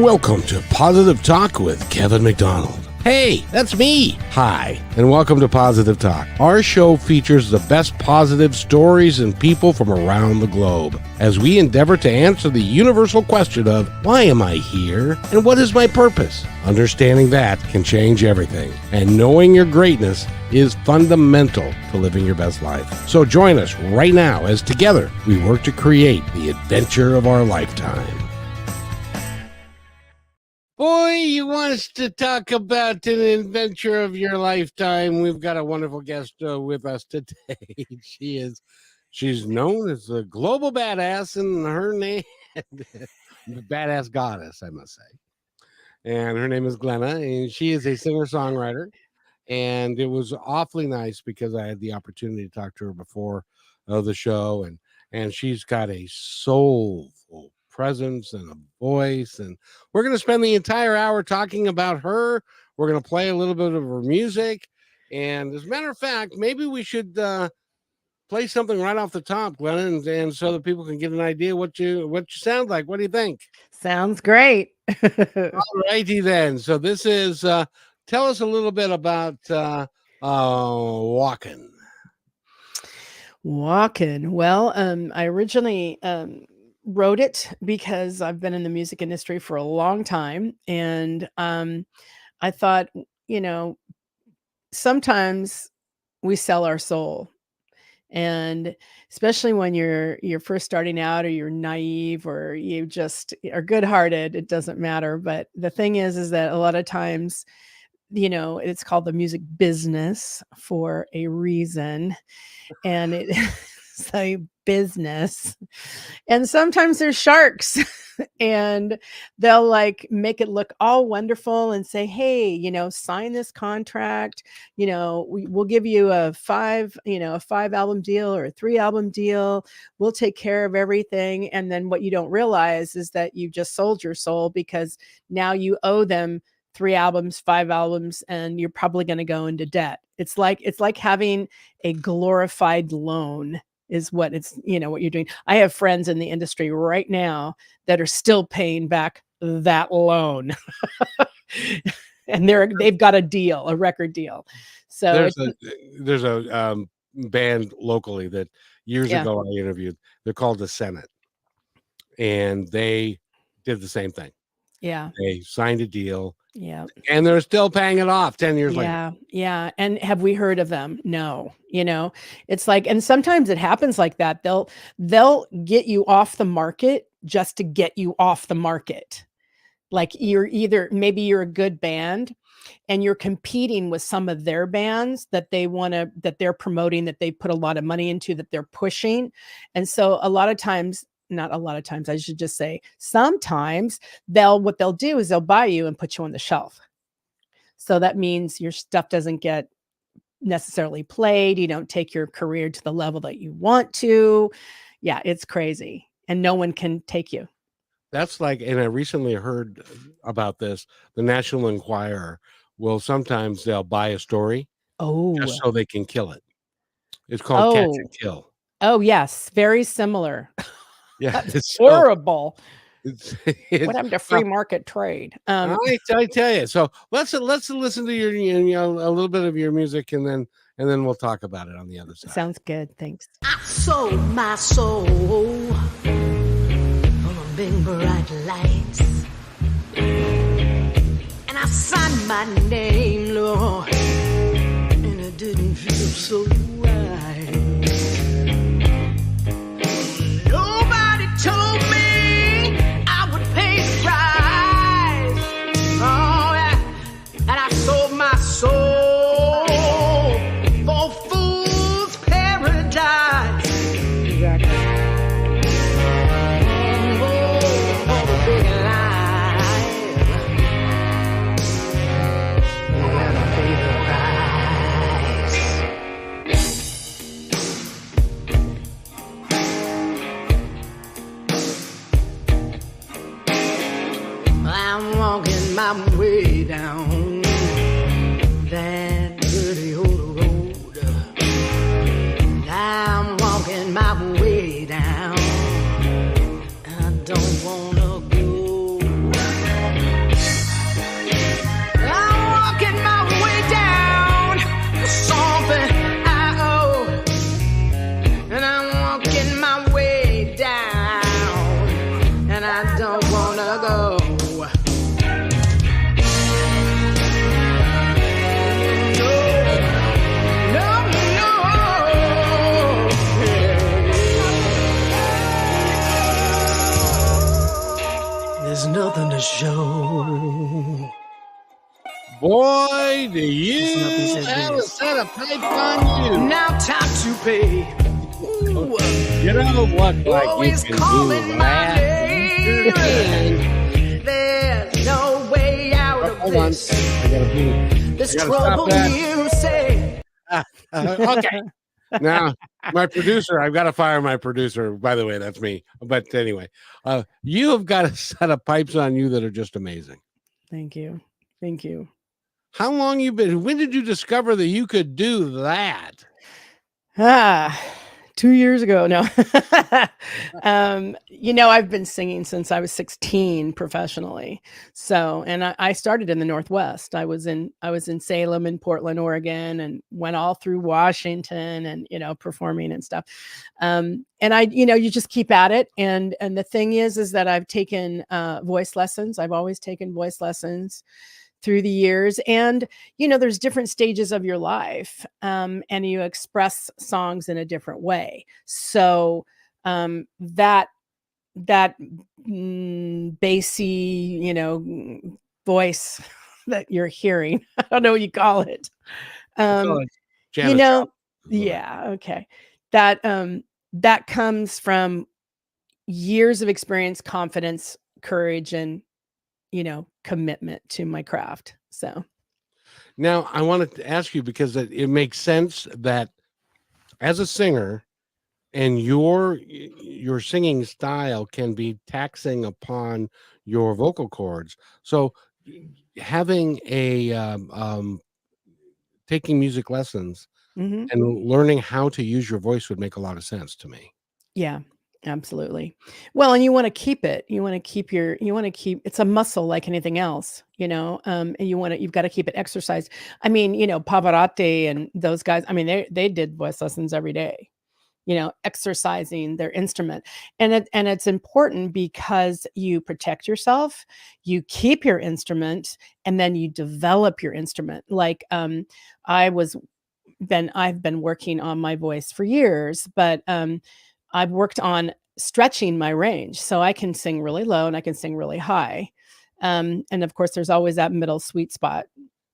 Welcome to Positive Talk with Kevin McDonald. Hey, that's me. Hi, and welcome to Positive Talk. Our show features the best positive stories and people from around the globe as we endeavor to answer the universal question of why am I here and what is my purpose? Understanding that can change everything, and knowing your greatness is fundamental to living your best life. So join us right now as together we work to create the adventure of our lifetime. Boy, you want us to talk about an adventure of your lifetime. We've got a wonderful guest with us today. She's known as a global badass, and her name, badass goddess, I must say. And her name is Glenda, and she is a singer-songwriter. And it was awfully nice because I had the opportunity to talk to her before the show, and she's got a soulful presence and a voice, and we're going to spend the entire hour talking about her. We're going to play a little bit of her music, and as a matter of fact, maybe we should play something right off the top, Glenn, and so that people can get an idea what you sound like. What do you think? Sounds great. All righty then. So this is tell us a little bit about Walkin'. Well, I originally wrote it because I've been in the music industry for a long time, and I thought, sometimes we sell our soul, and especially when you're first starting out, or you're naive, or you just are good-hearted, it doesn't matter. But the thing is that a lot of times, it's called the music business for a reason, and it's a business, and sometimes there's sharks and they'll make it look all wonderful and say, hey, sign this contract, we'll give you a 5-album deal or a 3-album deal, we'll take care of everything. And then what you don't realize is that you just sold your soul, because now you owe them 3 albums, 5 albums, and you're probably going to go into debt. It's like having a glorified loan is what what you're doing. I have friends in the industry right now that are still paying back that loan. And they've got a record deal. So there's a band locally that years ago I interviewed. They're called The Senate, and they did the same thing. Yeah. They signed a deal. Yeah. And they're still paying it off 10 years later. Yeah. And have we heard of them? No. It's like, and sometimes it happens like that. They'll get you off the market just to get you off the market. Like maybe you're a good band and you're competing with some of their bands that they're promoting, that they put a lot of money into, that they're pushing. And so not a lot of times, I should just say, sometimes what they'll do is they'll buy you and put you on the shelf. So that means your stuff doesn't get necessarily played. You don't take your career to the level that you want to. Yeah, it's crazy. And no one can take you. That's and I recently heard about this. The National Enquirer sometimes they'll buy a story just so they can kill it. It's called Catch and Kill. Oh, yes. Very similar. Yeah, it's horrible. What happened to free market trade? I tell you. So let's listen to your a little bit of your music, and then we'll talk about it on the other side. Sounds good. Thanks. I sold my soul on big bright lights, and I signed my name, Lord, and it didn't feel so right. Told me I would pay the price. Oh, yeah. And I sold my soul for fool's paradise. Exactly. Oh, for the big life. You gotta pay the price. I'm walking my way down that dirty old road. I'm walking my way down. I don't wanna go. Boy, do Listen up, he you said have a this. set of pipe on you. Now time to pay. Ooh, You don't look like you always can calling do my that. You sure can. name. There's no way out Oh, of hold on. this. I gotta pee. This I gotta stop trouble that. you say. Okay. Now, my producer, I've got to fire my producer. By the way, that's me. But anyway, you have got a set of pipes on you that are just amazing. Thank you. Thank you. How long you been? When did you discover that you could do that? 2 years ago. No. I've been singing since I was 16 professionally. So, and I started in the Northwest. I was in Salem and Portland, Oregon, and went all through Washington and, performing and stuff. And you just keep at it. And the thing is that I've taken voice lessons. I've always taken voice lessons through the years. And, there's different stages of your life, and you express songs in a different way. So that bassy, voice that you're hearing, I don't know what you call it. Janis Joplin. Yeah, okay. That comes from years of experience, confidence, courage, and commitment to my craft. So Now, I wanted to ask you because it makes sense that as a singer and your singing style can be taxing upon your vocal cords. So having taking music lessons mhm. and learning how to use your voice would make a lot of sense to me. Yeah, absolutely. Well, and you want to keep it. You want to keep it's a muscle like anything else, and you've got to keep it exercised. I mean, Pavarotti and those guys, I mean, they did voice lessons every day, exercising their instrument. And it's important because you protect yourself, you keep your instrument, and then you develop your instrument. Like I've been working on my voice for years, but I've worked on stretching my range so I can sing really low and I can sing really high. And of course, there's always that middle sweet spot,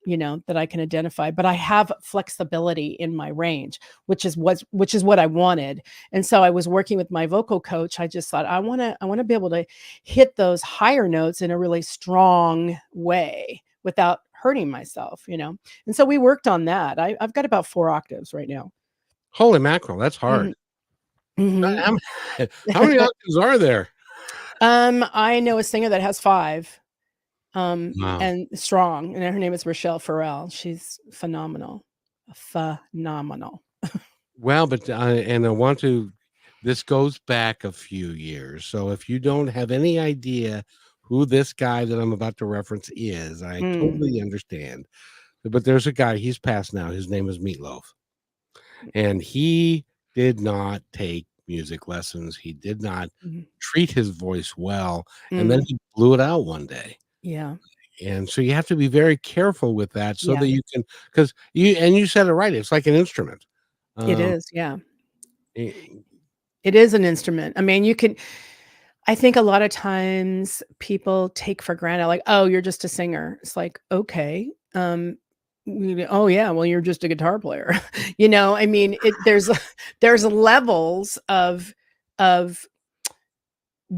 that I can identify. But I have flexibility in my range, which is what I wanted. And so I was working with my vocal coach. I just thought I want to be able to hit those higher notes in a really strong way without hurting myself, And so we worked on that. I've got about 4 octaves right now. Holy mackerel, that's hard. Mhm. How many octaves are there? I know a singer that has 5, Wow. and strong, and her name is Rochelle Farrell. She's phenomenal. Phenomenal. Well, but and I want to. This goes back a few years, so if you don't have any idea who this guy that I'm about to reference is, I Mm. totally understand. But there's a guy. He's passed now. His name is Meatloaf, and he did not take music lessons. He did not Mhm. treat his voice well, and then Mm. he blew it out one day. Yeah. And so you have to be very careful with that so Yeah. that you can, because you said it right. It's like an instrument. It Um, is, yeah. eh, It is an instrument. I mean, I think a lot of times people take for granted, like, "Oh, you're just a singer." It's like, "Okay, oh, yeah, well, you're just a guitar player." I mean, there's levels of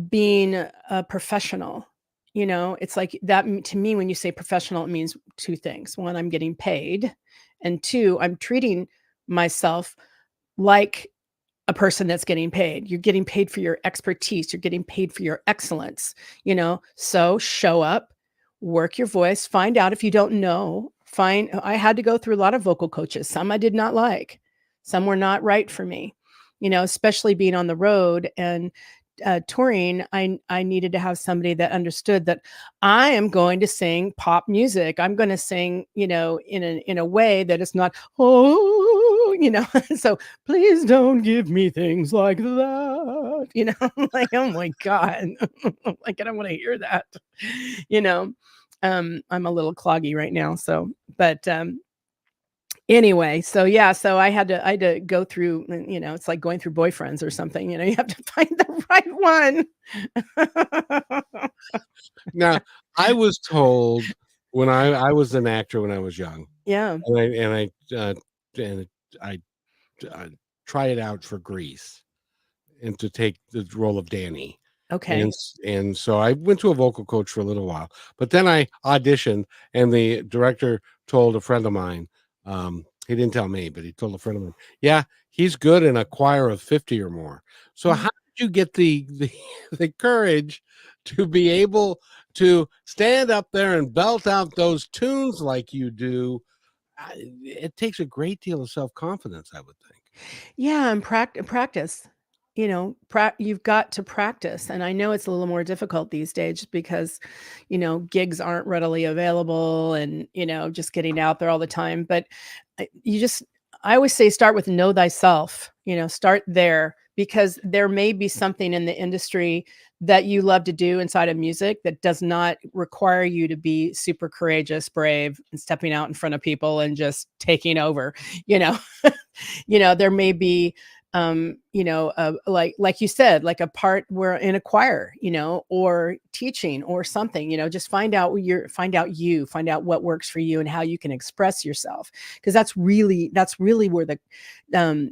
being a professional. It's like that to me, when you say professional, it means 2 things. 1, I'm getting paid, and 2, I'm treating myself like a person that's getting paid. You're getting paid for your expertise, you're getting paid for your excellence, So show up, work your voice, find out if you don't know. I had to go through a lot of vocal coaches. Some I did not like. Some were not right for me. Especially being on the road and touring, I needed to have somebody that understood that I am going to sing pop music. I'm going to sing, in a way that is not, so please don't give me things like that, like, oh my God, like, I don't want to hear that, you know. I'm a little cloggy right now. So, but anyway, so yeah, so I had to go through, it's like going through boyfriends or something, you have to find the right one. Now, I was told when I was an actor when I was young, Yeah. and I tried out for Grease and to take the role of Danny. Okay. And so I went to a vocal coach for a little while, but then I auditioned, and the director told a friend of mine, he didn't tell me, but he told a friend of mine, yeah, he's good in a choir of 50 or more. So Mm. how did you get the the courage to be able to stand up there and belt out those tunes like you do? It takes a great deal of self-confidence, I would think. Yeah, and practice. You've got to practice, and I know it's a little more difficult these days because, gigs aren't readily available, and just getting out there all the time. But you just, I always say, start with know thyself. Start there because there may be something in the industry that you love to do inside of music that does not require you to be super courageous, brave, and stepping out in front of people and just taking over. You know, there may be like you said, like a part where in a choir, or teaching or something, just find out what works for you and how you can express yourself, because that's really where the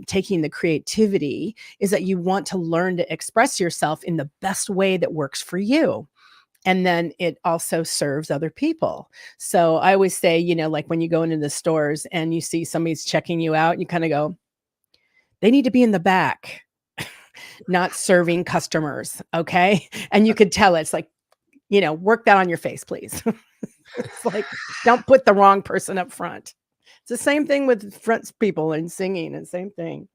taking the creativity is, that you want to learn to express yourself in the best way that works for you. And then it also serves other people. So I always say, like when you go into the stores and you see somebody's checking you out, you kind of go, they need to be in the back, not serving customers. Okay. And you could tell it's like, work that on your face, please. It's like, don't put the wrong person up front. It's the same thing with front people and singing, and same thing.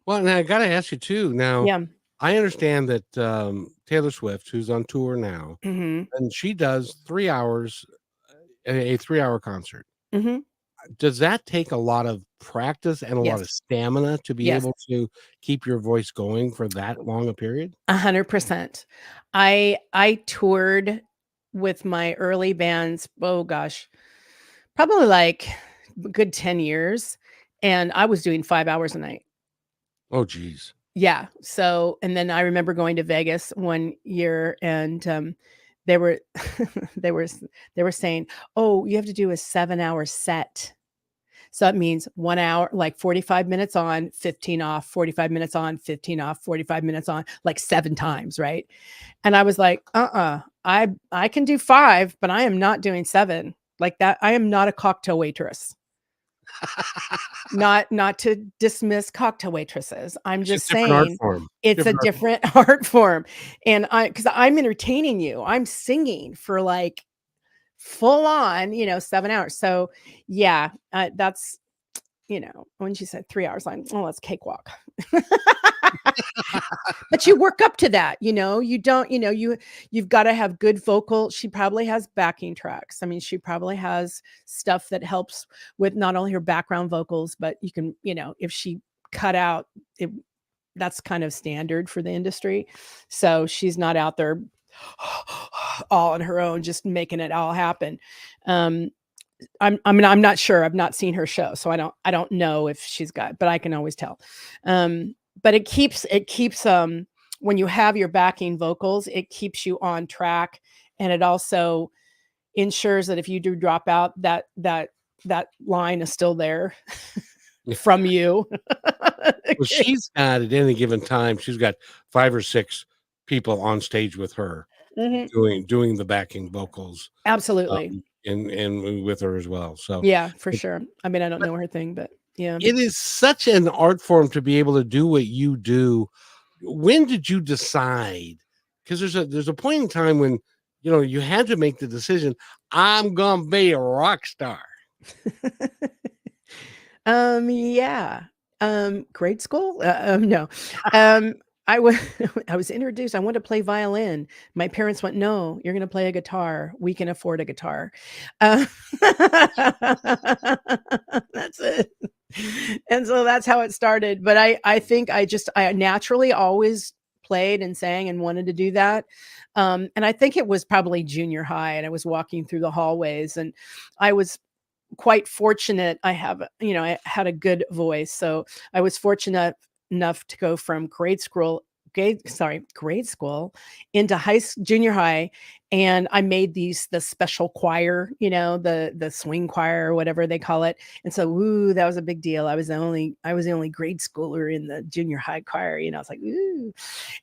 Well, now I gotta ask you too. Now, Yeah. I understand that Taylor Swift, who's on tour now, Hmm. and she does 3 hours, a 3 hour concert. Hmm. Does that take a lot of practice and a lot of Yes. stamina to be Yes. able to keep your voice going for that long a period? 100%. I toured with my early bands, oh gosh, probably like a good 10 years. And I was doing 5 hours a night. Oh, geez. Yeah. So, and then I remember going to Vegas one year, and they were they were they were saying, "Oh, you have to do a 7-hour set." So that means 1 hour, like 45 minutes on, 15 off, 45 minutes on, 15 off, 45 minutes on, like 7 times, right? And I was like, "Uh-uh. I can do 5, but I am not doing 7." Like that. I am not a cocktail waitress. Not to dismiss cocktail waitresses. I'm It's a just different art saying form. it's a Different art form. different art form. And because I'm entertaining you, I'm singing for like full on, 7 hours. So yeah, that's, when she said 3 hours, I'm, oh, that's cakewalk. But you work up to that, you don't, you've got to have good vocal. She probably has backing tracks. I mean, she probably has stuff that helps with not only her background vocals, but you can, if she cut out it, that's kind of standard for the industry. So she's not out there all on her own, just making it all happen. Um, I'm not sure. I've not seen her show, so I don't know if she's got, but I can always tell. But it keeps when you have your backing vocals, it keeps you on track, and it also ensures that if you do drop out, that line is still there from you. Well, she's got at any given time, she's got 5 or 6 people on stage with her Mhm. doing the backing vocals, Absolutely. and with her as well. So, Yeah, for but sure. I mean, I don't know her thing, but yeah. it is such an art form to be able to do what you do. When did you decide? Because there's a point in time when you had to make the decision. I'm gonna be a rock star. Yeah. Grade school? No. Um, I was I was introduced. I wanted to play violin. My parents went, "No, you're gonna play a guitar. We can afford a guitar." Uh, that's it. And so that's how it started. But I think I naturally always played and sang and wanted to do that. And I think it was probably junior high, and I was walking through the hallways, and I was quite fortunate. I had a good voice. So I was fortunate enough to go from grade grade school into junior high, and I made the special choir, the swing choir or whatever they call it. And so, ooh, that was a big deal. I was the only grade schooler in the junior high choir. I was like, ooh.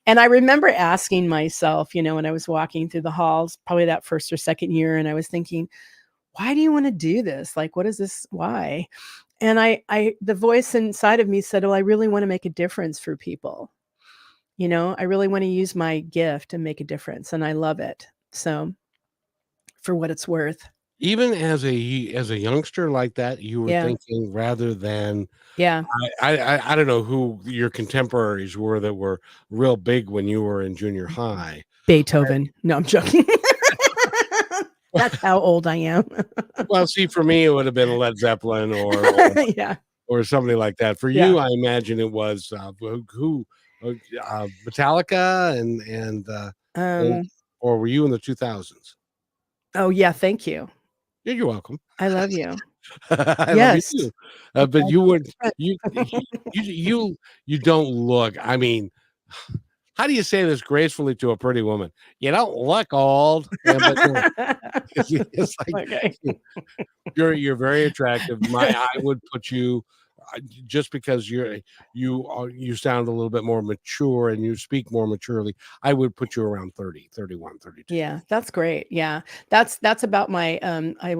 And I remember asking myself, when I was walking through the halls, probably that first or second year, and I was thinking, why do you want to do this? Like, what is this? Why? And the voice inside of me said, well, I really want to make a difference for people. I really want to use my gift and make a difference. And I love it. So for what it's worth. Even as a youngster like that, you were Yeah. thinking rather than Yeah. I don't know who your contemporaries were that were real big when you were in junior high. Beethoven. No, I'm joking. That's how old I am. Well, see, for me, it would have been Led Zeppelin Yeah. or somebody like that. For Yeah. you, I imagine it was Metallica and or were you in the 2000s? Oh yeah, thank you. You're welcome. I love you. I love you Yes. too. But you would you don't look. I mean, how do you say this gracefully to a pretty woman? You don't look old. Yeah, but it's like Okay. you're very attractive. I would put you just because you sound a little bit more mature and you speak more maturely. I would put you around 30, 31, 32. Yeah, that's great. Yeah. That's about my I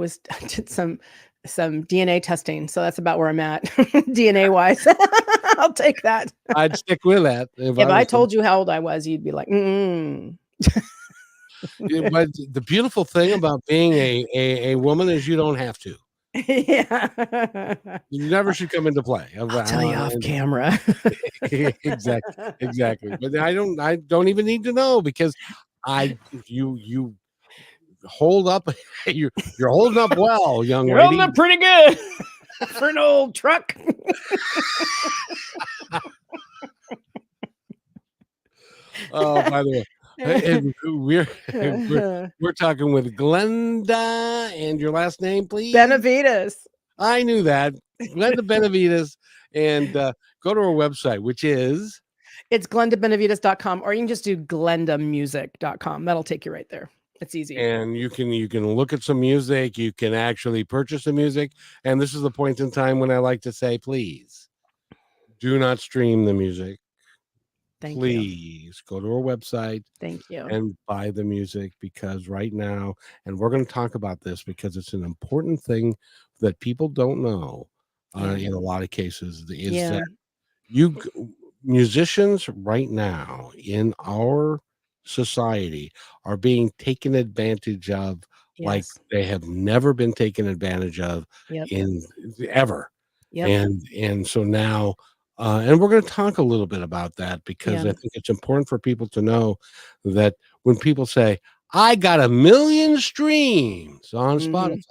did some DNA testing. So that's about where I'm at DNA wise. I'll take that. I'd stick with that If I told you how old I was, you'd be like, mm. But the beautiful thing about being a woman is you don't have to. Yeah. You never should come into play. I'll tell you off camera. Exactly. But I don't even need to know because you hold up. You're holding up well, young You're lady. holding up pretty good for an old truck. Oh, by the way, and we're talking with Glenda, and your last name, please. Benevides. I knew that. Glenda Benevides, and go to our website, which is It's glendabenevides.com, or you can just do glendamusic.com. That'll take you right there. It's easy. And you can look at some music. You can actually purchase the music. And this is the point in time when I like to say, please do not stream the music. Thank you. Please go to our website. Thank you. And buy the music, because right now, and we're going to talk about this because it's an important thing that people don't know in a lot of cases, is that musicians right now in our society are being taken advantage of like they have never been taken advantage of in ever. And so now and we're going to talk a little bit about that, because I think it's important for people to know that when people say, I got 1 million streams on Spotify,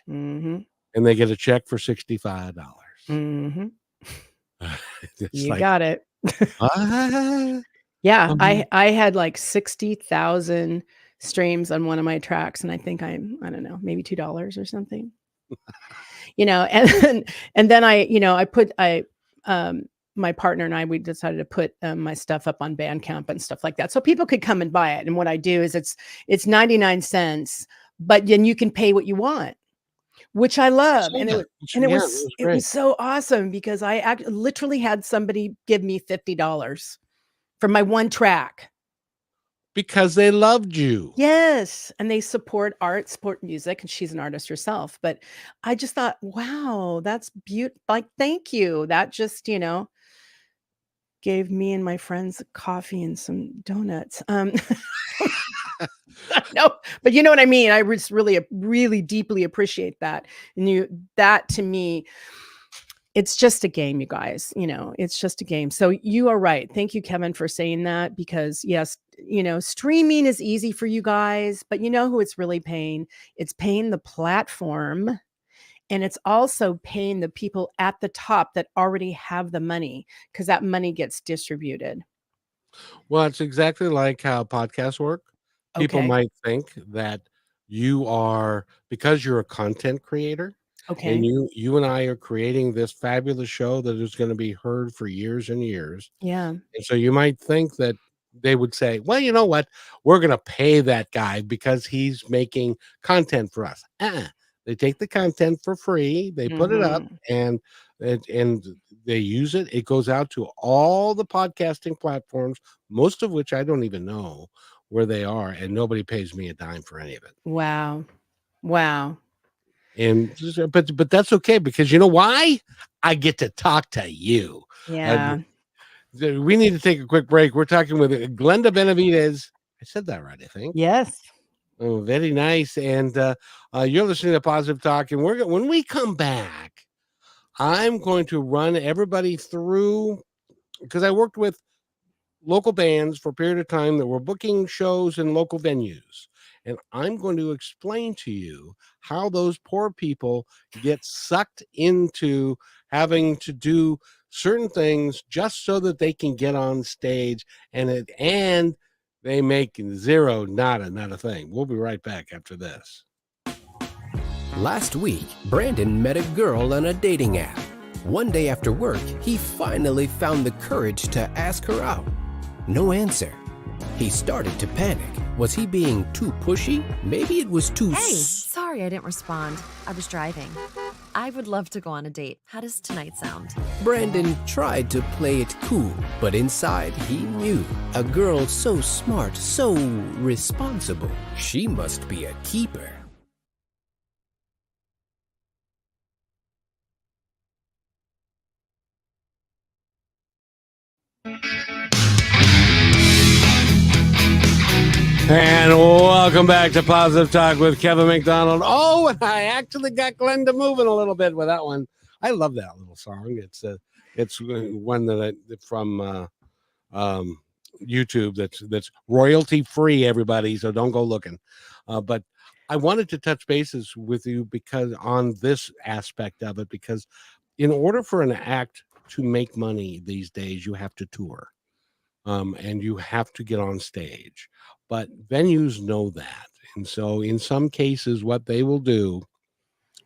and they get a check for $65. You like, got it. Yeah, I had like 60,000 streams on one of my tracks, and I think I don't know, maybe $2 or something. And then my partner and we decided to put my stuff up on Bandcamp and stuff like that, so people could come and buy it. And what I do is it's 99 cents, but then you can pay what you want, which I love. And it was so awesome, because I literally had somebody give me $50 for my one track. Because they loved you. Yes. And they support art, support music. And she's an artist herself. But I just thought, wow, that's beautiful. Like, thank you. That just, gave me and my friends coffee and some donuts. No, but you know what I mean? I was really deeply appreciate that. And that to me, it's just a game, you guys. It's just a game. So you are right. Thank you, Kevin, for saying that, because yes, streaming is easy for you guys, but you know who it's really paying? It's paying the platform, and it's also paying the people at the top that already have the money, because that money gets distributed. Well, it's exactly like how podcasts work. People might think that you are, because you're a content creator, and you and I are creating this fabulous show that is going to be heard for years and years. Yeah. And so you might think that they would say, well, you know what? We're going to pay that guy because he's making content for us. They take the content for free, they put it up, Mhm. and they use it. It goes out to all the podcasting platforms, most of which I don't even know where they are, and nobody pays me a dime for any of it. Wow. Wow. And but that's okay, because you know why? I get to talk to you. Uh, Yeah. we need to take a quick break. We're talking with Glenda Benevides. I said that right, I think. Yes. Oh, very nice. And you're listening to Positive Talk, and when we come back, I'm going to run everybody through, because I worked with local bands for a period of time that were booking shows in local venues. And I'm going to explain to you how those poor people get sucked into having to do certain things just so that they can get on stage, and they make zero, not a thing. We'll be right back after this. Last week, Brandon met a girl on a dating app. One day after work, he finally found the courage to ask her out. No answer. He started to panic. Was he being too pushy? Maybe it was too... Hey, sorry I didn't respond. I was driving. I would love to go on a date. How does tonight sound? Brandon tried to play it cool, but inside he knew. A girl so smart, so responsible. She must be a keeper. And welcome back to Positive Talk with Kevin McDonald. Oh, and I actually got Glenda moving a little bit with that one. I love that little song. It's one that from YouTube that's royalty free, everybody. So don't go looking. But I wanted to touch bases with you because on this aspect of it, because in order for an act to make money these days, you have to tour. And you have to get on stage, but venues know that. And so in some cases, what they will do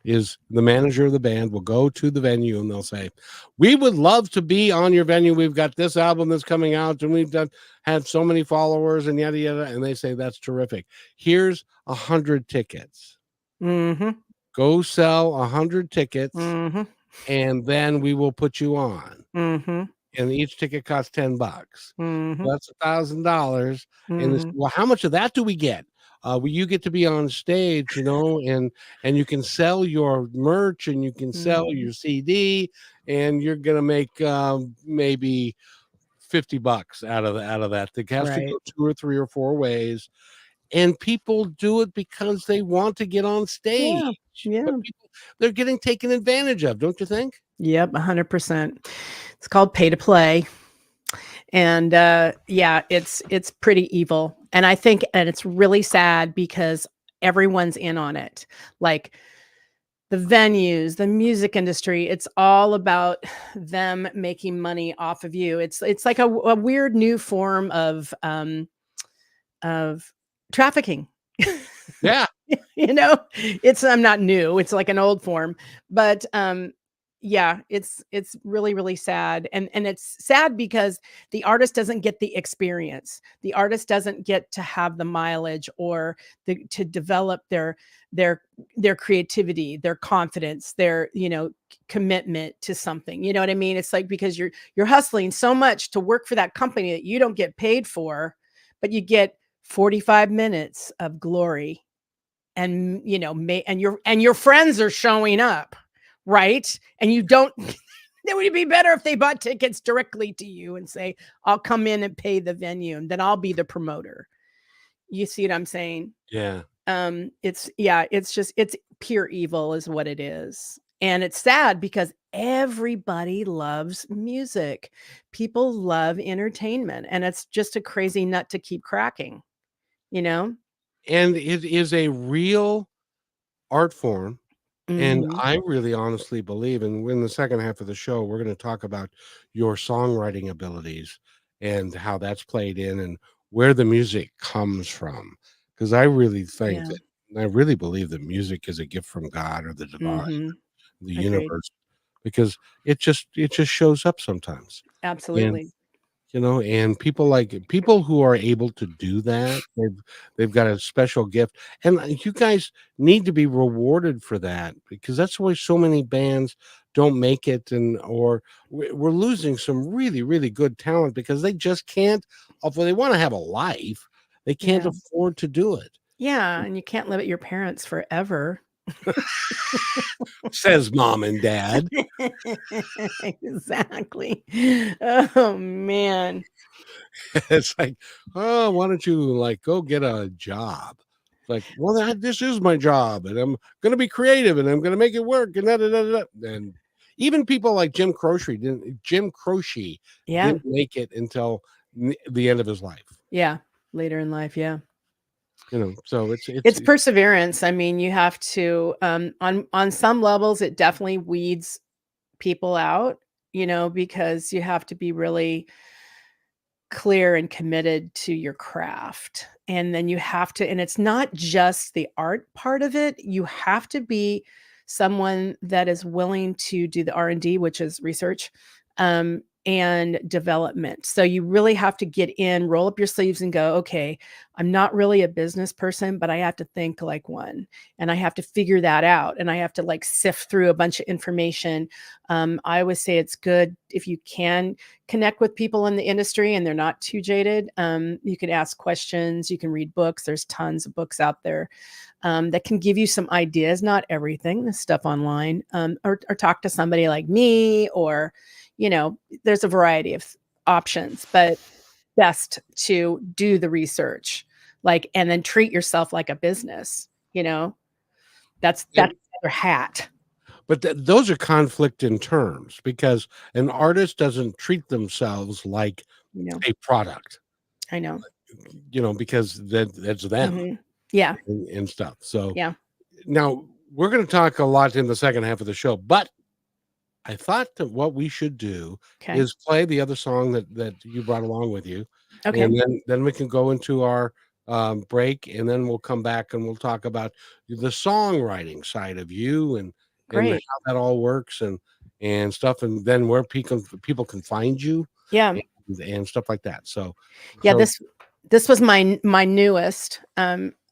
is the manager of the band will go to the venue and they'll say, we would love to be on your venue. We've got this album that's coming out and we've had so many followers and yada, yada. And they say, that's terrific. Here's 100 tickets. Mm-hmm. Go sell 100 tickets, Mm-hmm. and then we will put you on. Mm-hmm. And each ticket costs $10. Mm-hmm. That's $1,000. And it's, Mhm. well, how much of that do we get? Well, you get to be on stage, and you can sell your merch, and you can sell Mhm. your CD, and you're gonna make maybe $50 out of that. It has to Right. go 2 or 3 or 4 ways, and people do it because they want to get on stage. Yeah. But people, they're getting taken advantage of, don't you think? Yep, 100%. It's called pay to play. And yeah, it's pretty evil. And I think, and it's really sad because everyone's in on it. Like the venues, the music industry, it's all about them making money off of you. It's like a weird new form of trafficking. Yeah. It's not new, it's like an old form, but yeah, it's really, really sad. And it's sad because the artist doesn't get the experience. The artist doesn't get to have the mileage or to develop their creativity, their confidence, their commitment to something. You know what I mean? It's like, because you're hustling so much to work for that company that you don't get paid for, but you get 45 minutes of glory. And and your friends are showing up, right? And you don't it would be better if they bought tickets directly to you and say, I'll come in and pay the venue and then I'll be the promoter. You see what I'm saying? Yeah. It's pure evil is what it is. And it's sad because everybody loves music. People love entertainment, and it's just a crazy nut to keep cracking, you know? And it is a real art form. And Mhm. I really honestly believe, and in the second half of the show, we're going to talk about your songwriting abilities and how that's played in and where the music comes from. Because I really think Yeah. I really believe that music is a gift from God or the divine, Mhm. the Agreed. universe, because it just shows up sometimes. And Absolutely. and people who are able to do that, they've got a special gift, and you guys need to be rewarded for that, because that's why so many bands don't make it, or we're losing some really, really good talent because they just can't. Although they want to have a life, they can't Yeah. afford to do it. Yeah, and you can't live at your parents forever. Says mom and dad. Exactly. Oh man. It's like, oh, why don't you go get a job? It's like, well, this is my job, and I'm going to be creative, and I'm going to make it work, and and even people like Jim Croce Yeah. didn't make it until the end of his life. Yeah. Later in life. Yeah. So It's perseverance. I mean, you have to, on some levels, it definitely weeds people out, because you have to be really clear and committed to your craft. And then you have to, and it's not just the art part of it. You have to be someone that is willing to do the R&D, which is research, and development. So you really have to get in, roll up your sleeves and go, okay, I'm not really a business person, but I have to think like one, and I have to figure that out. And I have to sift through a bunch of information. I always say it's good if you can connect with people in the industry and they're not too jaded. You can ask questions, you can read books. There's tons of books out there that can give you some ideas, not everything, the stuff online, or talk to somebody like me, or there's a variety of options, but best to do the research, and then treat yourself like a business, that's their hat. But those are conflict in terms, because an artist doesn't treat themselves like a product. I know. Because that's them. Mm-hmm. Yeah. And stuff. So yeah. Now we're going to talk a lot in the second half of the show, but I thought that what we should do is play the other song that you brought along with you. Okay. And then we can go into our break, and then we'll come back and we'll talk about the songwriting side of you and how that all works and stuff, and then where people can find you. Yeah. And stuff like that. So yeah, this was my newest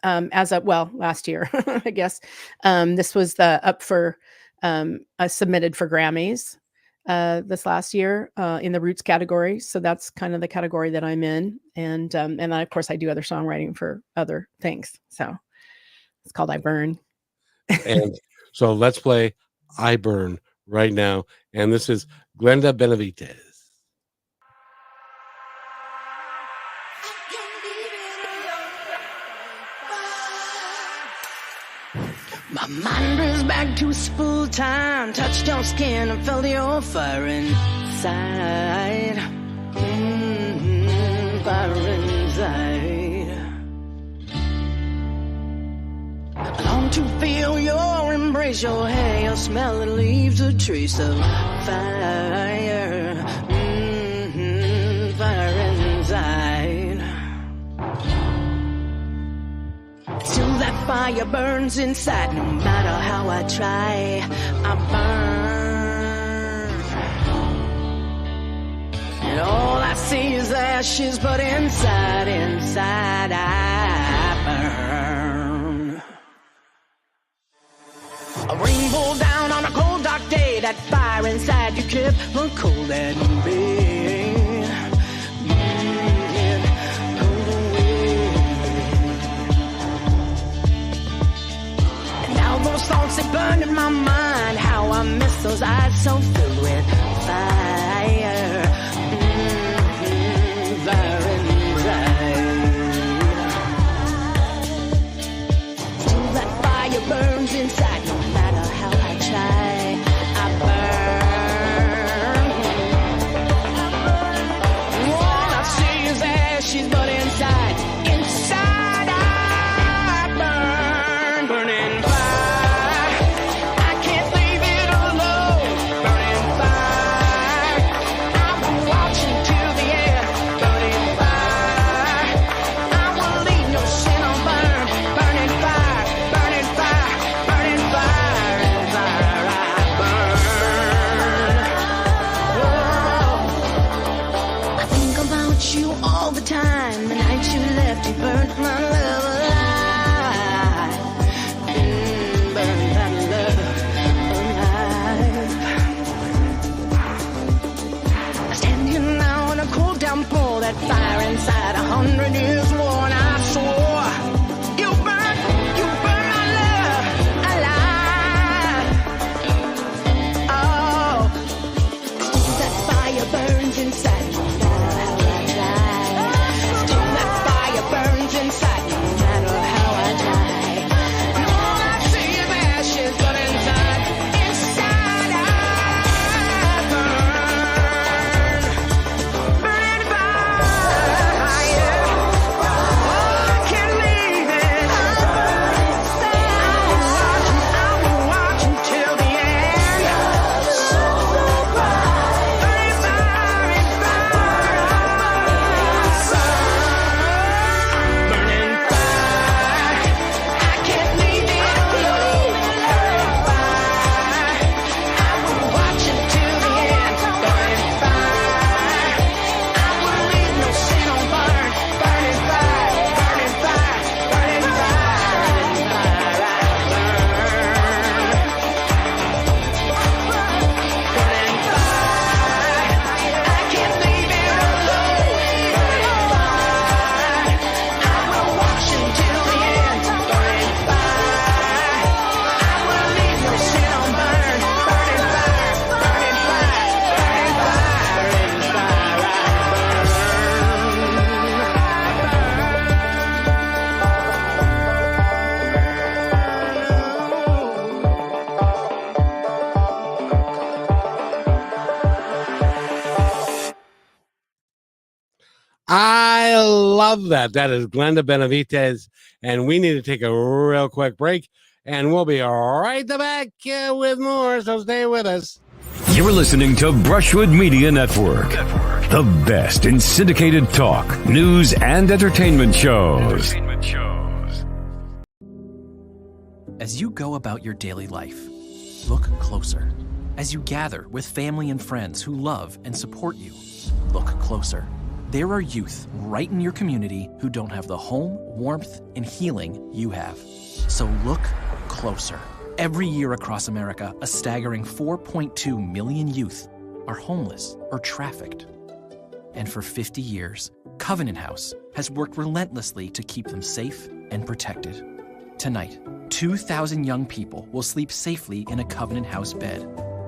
as of last year, I guess. This was the up for I submitted for Grammys this last year in the roots category. So that's kind of the category that I'm in. And then of course I do other songwriting for other things. So it's called I Burn. And so let's play I Burn right now. And this is Glenda Benevides. My mind is back to its full time. Touched your skin and felt your fire inside. Fire inside. I long to feel your embrace, your hair, your smell that leaves a trace of fire. Fire inside. Till that fire burns inside, no matter how I try, I burn. And all I see is ashes, but inside I burn. A rainbow down on a cold dark day, that fire inside you kept a cold at bay. Those thoughts that burn in my mind, how I miss those eyes so filled with fire. Fire inside. Till that fire burns inside, no matter how I try, I burn. All I see is ashes, but inside I burn. Burning fire. I I love that. That is Glenda Benevides, and we need to take a real quick break, and we'll be right back with more, so stay with us. You're listening to Brushwood Media Network, the best in syndicated talk, news, and entertainment shows. As you go about your daily life, look closer. As you gather with family and friends who love and support you, look closer. There are youth right in your community who don't have the home, warmth, and healing you have. So look closer. Every year across America, a staggering 4.2 million youth are homeless or trafficked. And for 50 years, Covenant House has worked relentlessly to keep them safe and protected. Tonight, 2,000 young people will sleep safely in a Covenant House bed.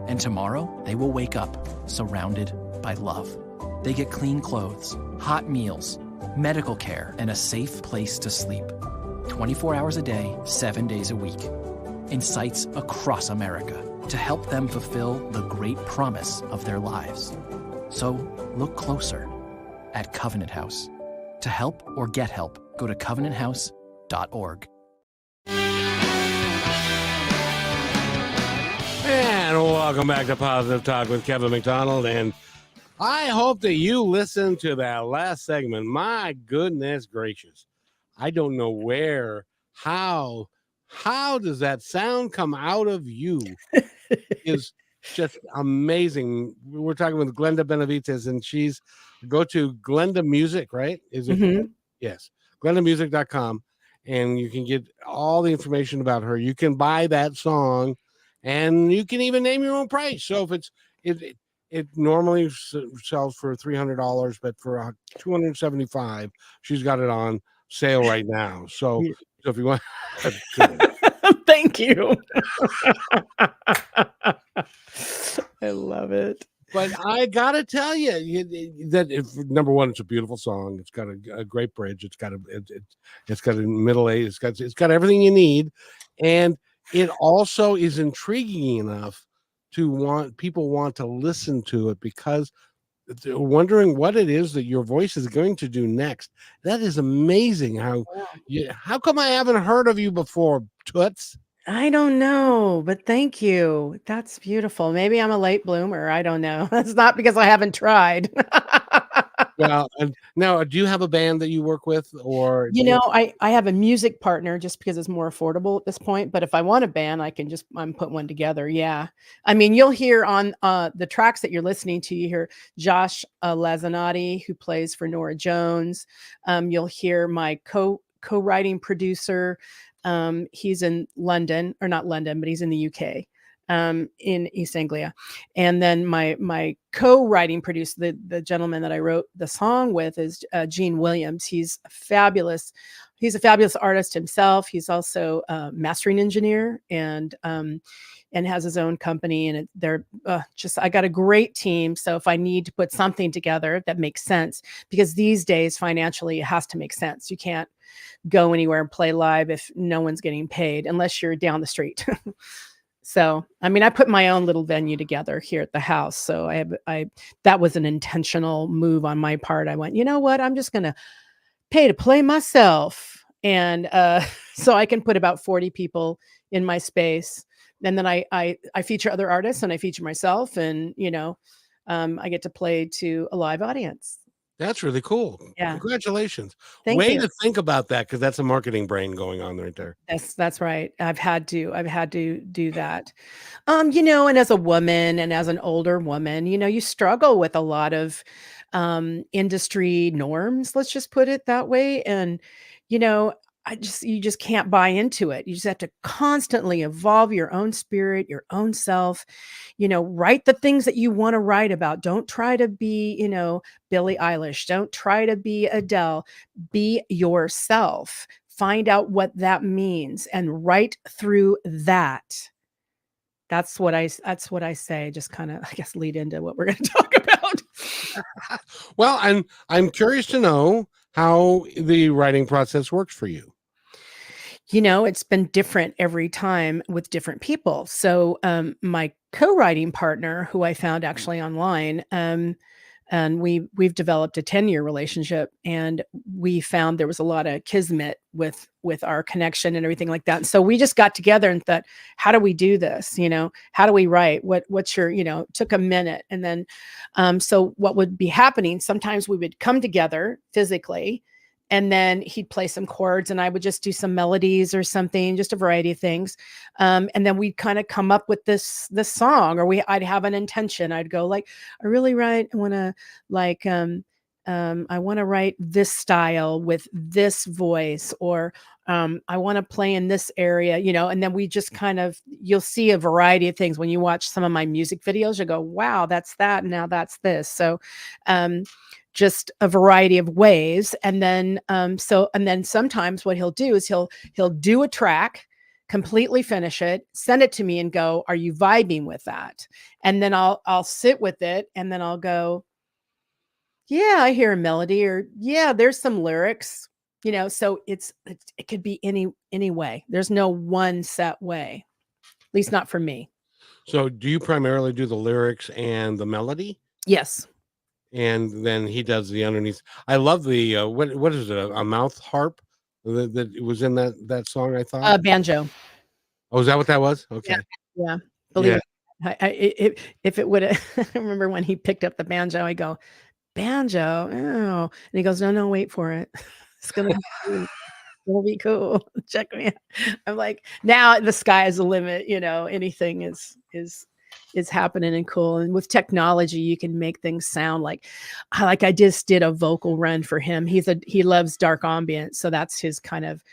And tomorrow, they will wake up surrounded by love. They get clean clothes, hot meals, medical care, and a safe place to sleep. 24 hours a day, 7 days a week. In sites across America to help them fulfill the great promise of their lives. So look closer at Covenant House. To help or get help, go to covenanthouse.org. And welcome back to Positive Talk with Kevin McDonald. And I hope that you listened to that last segment. My goodness gracious. I don't know how does that sound come out of you? Is just amazing. We're talking with Glenda Benevides, and go to Glenda Music, right? Is it? Mhm. Yes. GlendaMusic.com. And you can get all the information about her. You can buy that song, and you can even name your own price. So if it normally sells for $300, but for $275, she's got it on sale right now. So if you want, Thank you. I love it. but I gotta tell you that number one, it's a beautiful song. It's got a great bridge. It's got a middle eight. It's got everything you need, and it also is intriguing enough to people want to listen to it because they're wondering what it is that your voice is going to do next. That is amazing. How come I haven't heard of you before, Toots? I don't know, but thank you. That's beautiful. Maybe I'm a late bloomer. I don't know. That's not because I haven't tried. Well, and now, do you have a band that you work with, or I have a music partner just because it's more affordable at this point. But if I want a band, I'm put one together. Yeah. I mean, you'll hear on the tracks that you're listening to, you hear Josh Lazanati, who plays for Nora Jones. You'll hear my co-writing producer. He's in London, or not London, but he's in the UK. In East Anglia. And then my co-writing producer, the gentleman that I wrote the song with, is Gene Williams. He's a fabulous artist himself. He's also a mastering engineer and has his own company. And I got a great team. So if I need to put something together that makes sense, because these days financially it has to make sense. You can't go anywhere and play live if no one's getting paid unless you're down the street. So, I mean, I put my own little venue together here at the house. So that was an intentional move on my part. I went, you know what? I'm just going to pay to play myself. And so I can put about 40 people in my space. And then I feature other artists and I feature myself, and, I get to play to a live audience. That's really cool. Yeah. Congratulations. Thank you. To think about that, because that's a marketing brain going on right there. That's right. I've had to do that. And as a woman and as an older woman, you struggle with a lot of industry norms, let's just put it that way. And, you just can't buy into it. You just have to constantly evolve your own spirit, your own self, write the things that you want to write about. Don't try to be, Billie Eilish. Don't try to be Adele. Be yourself. Find out what that means and write through that. That's what I say. Just kind of, I guess, lead into what we're going to talk about. Well, I'm curious to know how the writing process works for you. It's been different every time with different people. So my co-writing partner, who I found actually online, and we've developed a 10-year relationship, and we found there was a lot of kismet with our connection and everything like that. And so we just got together and thought, how do we do this? How do we write? What's your, took a minute. And then, so what would be happening, sometimes we would come together physically, and then he'd play some chords and I would just do some melodies or something, just a variety of things. And then we'd kind of come up with this song, or I'd have an intention. I'd go like, I really I want to I want to write this style with this voice, or I want to play in this area, and then we just you'll see a variety of things. When you watch some of my music videos, you go, wow, that's that. And now that's this. So, just a variety of ways. And then, and then sometimes what he'll do is he'll do a track, completely finish it, send it to me and go, are you vibing with that? And then I'll sit with it, and then I'll go, yeah, I hear a melody, or yeah, there's some lyrics, so it could be any way. There's no one set way, at least not for me. So do you primarily do the lyrics and the melody? Yes. And then he does the underneath. I love the what is it? A mouth harp that was in that song, I thought. Banjo. Oh, is that what that was? Okay. Yeah. Believe it. If it would have, I remember when he picked up the banjo, I go, banjo. Oh. And he goes, no, wait for it. It's gonna be cool. Check me out. I'm like, now the sky is the limit, anything is happening and cool. And with technology, you can make things sound like I just did a vocal run for him. He loves dark ambient. So that's his kind of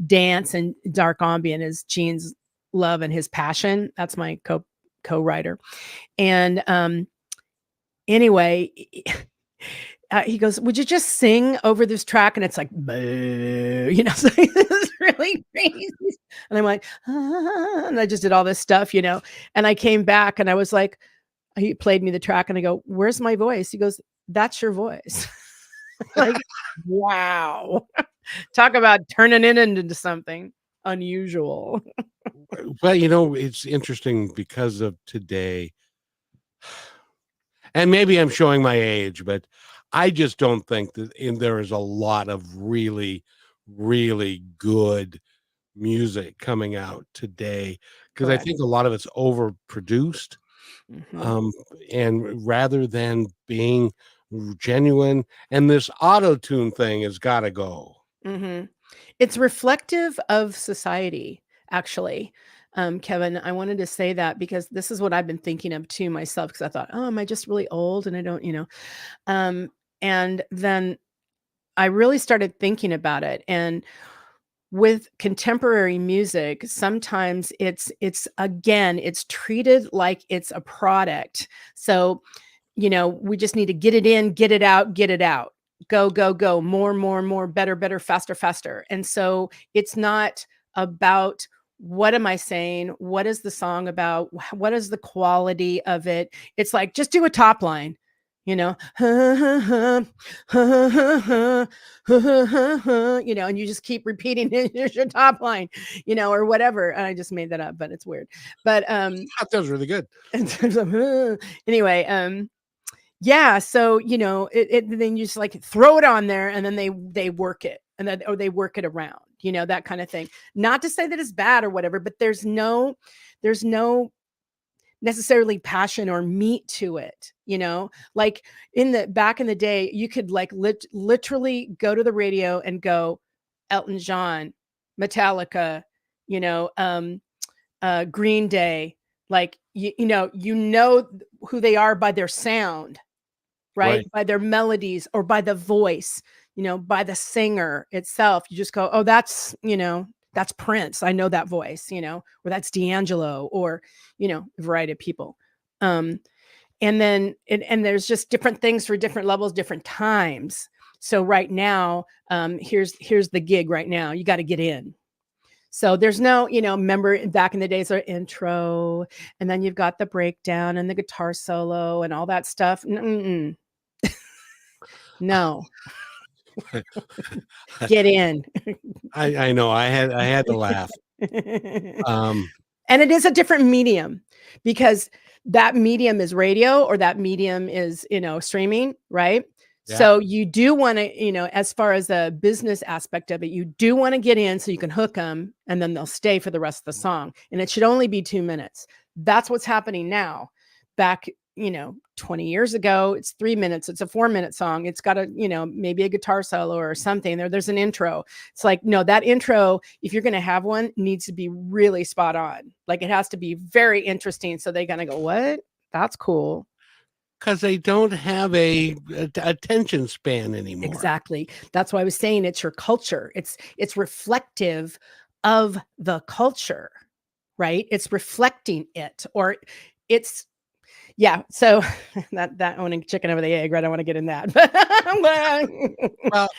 dance, and dark ambient is Gene's love and his passion. That's my co-writer. And anyway, he goes, would you just sing over this track? And it's like, so it's really crazy. And I'm like, and I just did all this stuff, and I came back and I was like, he played me the track and I go, where's my voice? He goes, that's your voice. Like, wow. Talk about turning it into something unusual. Well, it's interesting because of today. And maybe I'm showing my age, but I just don't think that there is a lot of really, really good music coming out today, because I think a lot of it's overproduced. Mhm. And rather than being genuine, and this auto-tune thing has got to go. Mm-hmm. It's reflective of society, actually. Kevin, I wanted to say that because this is what I've been thinking of too myself, because I thought, oh, am I just really old and I don't, and then I really started thinking about it. And with contemporary music, sometimes it's treated like it's a product. So, we just need to get it in, get it out, go, more, better, faster. And so it's not about, what am I saying? What is the song about? What is the quality of it? It's like, just do a top line, and you just keep repeating it. Here's your top line, or whatever. And I just made that up, but it's weird. But that was really good. Anyway, yeah. So, then you just like throw it on there, and then they work it, and then, or they work it around, that kind of thing. Not to say that it's bad or whatever, but there's no necessarily passion or meat to it, like back in the day, you could like literally go to the radio and go Elton John, Metallica, Green Day, like, who they are by their sound, right? By their melodies, or by the voice, by the singer itself. You just go, oh, that's Prince. I know that voice, or that's D'Angelo, or, a variety of people. And then, and there's just different things for different levels, different times. So right now, here's the gig right now. You got to get in. So there's no, remember back in the days, our intro, and then you've got the breakdown and the guitar solo and all that stuff. No. Get in. I know. I had to laugh. And it is a different medium, because that medium is radio or that medium is, streaming, right? Yeah. So you do want to, as far as the business aspect of it, you do want to get in so you can hook them and then they'll stay for the rest of the song. And it should only be 2 minutes. That's what's happening now. Back, 20 years ago, it's 3 minutes. It's a 4-minute song. It's got a, maybe a guitar solo or something. There's an intro. It's like, no, that intro, if you're going to have one, needs to be really spot on. Like it has to be very interesting. So they're going to go, what? That's cool. Because they don't have a attention span anymore. Exactly. That's why I was saying it's your culture. It's reflective of the culture, right? It's reflecting it, or it's, yeah. So that owning chicken over the egg, right? I want to get in that. Well,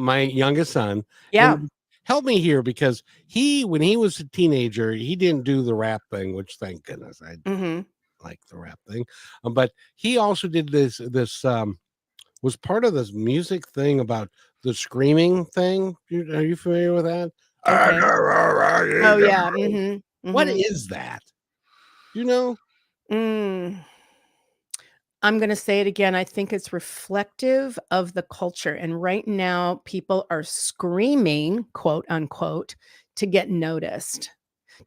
my youngest son, Yeah. and help me here, because when he was a teenager, he didn't do the rap thing, which thank goodness. I like the rap thing, but he also did this was part of this music thing about the screaming thing. Are you familiar with that? Okay. Oh yeah. What is that? You know? I'm going to say it again. I think it's reflective of the culture. And right now, people are screaming, quote unquote, to get noticed,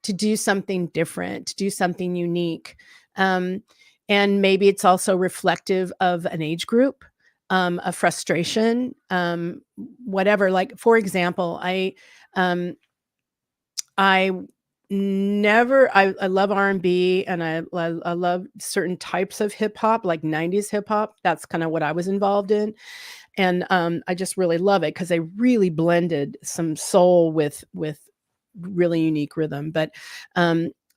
to do something different, to do something unique. And maybe it's also reflective of an age group, a frustration, whatever. Like, for example, I love R&B, and I love certain types of hip hop, like 90s hip hop. That's kind of what I was involved in. And I just really love it because they really blended some soul with really unique rhythm. But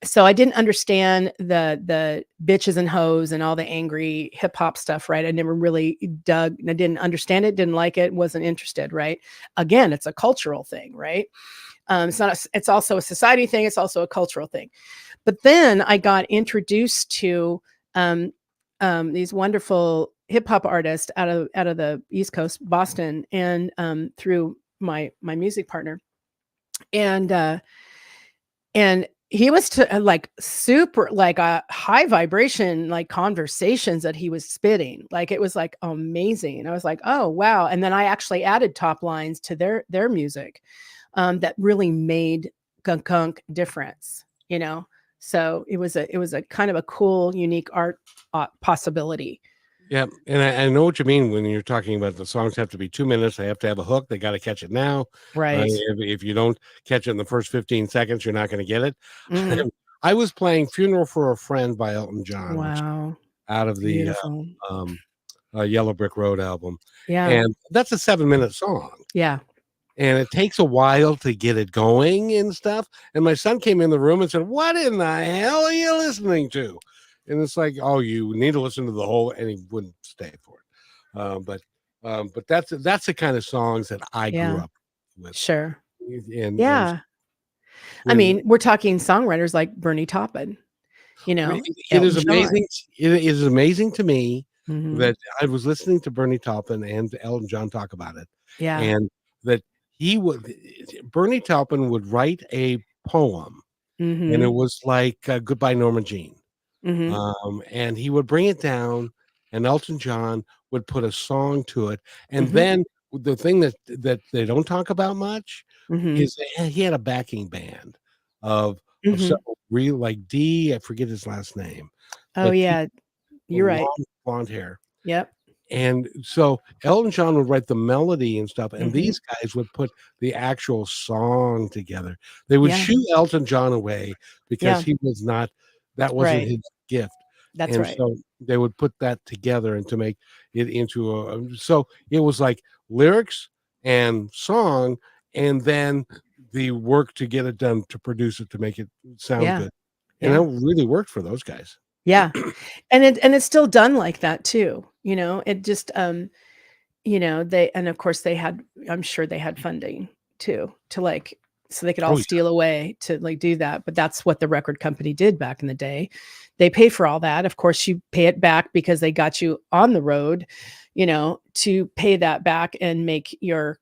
so I didn't understand the bitches and hoes and all the angry hip hop stuff, right? I never really dug. I didn't understand it, didn't like it, wasn't interested, right? Again, it's a cultural thing, right? It's also a society thing. It's also a cultural thing. But then I got introduced to these wonderful hip hop artists out of the East Coast, Boston, and through my music partner, and he was like super, like a high vibration, like conversations that he was spitting. Like it was like amazing. And I was like, oh wow. And then I actually added top lines to their music. That really made gunk difference, So it was a kind of a cool, unique art possibility. Yeah, and I know what you mean when you're talking about the songs have to be 2 minutes. They have to have a hook. They got to catch it now. Right. If you don't catch it in the first 15 seconds, you're not going to get it. Mhm. I was playing "Funeral for a Friend" by Elton John, which Wow. out of the Beautiful. Yellow Brick Road album, Yeah. and that's a 7-minute song. Yeah. And it takes a while to get it going and stuff. And my son came in the room and said, "What in the hell are you listening to?" And it's like, "Oh, you need to listen to the whole," and he wouldn't stay for it. But that's the kind of songs that I grew up with. Sure. And Yeah. I mean, we're talking songwriters like Bernie Taupin, it is Elton John. amazing. It is amazing to me Mhm. that I was listening to Bernie Taupin and Elton John talk about it, Yeah. and that Bernie Taupin would write a poem, and it Mhm. was like "Goodbye, Norma Jean." Mhm. And he would bring it down, and Elton John would put a song to it. And Mhm. then the thing that they don't talk about much Mhm. is he had a backing band of Mhm. several real, like I forget his last name, Oh but yeah, you're right. long blonde hair. Yep. And so Elton John would write the melody and stuff, and Mhm. these guys would put the actual song together. They would Yeah. shoo Elton John away because Yeah. that wasn't Right. his gift. That's And right. so they would put that together and to make it into so it was like lyrics and song, and then the work to get it done, to produce it, to make it sound Yeah. good. And that Yeah. really worked for those guys. Yeah. And it's still done like that too. It just and of course I'm sure they had funding too, to like, so they could all Oh, yeah. steal away to like do that. But that's what the record company did back in the day. They pay for all that. Of course, you pay it back because they got you on the road, to pay that back and make your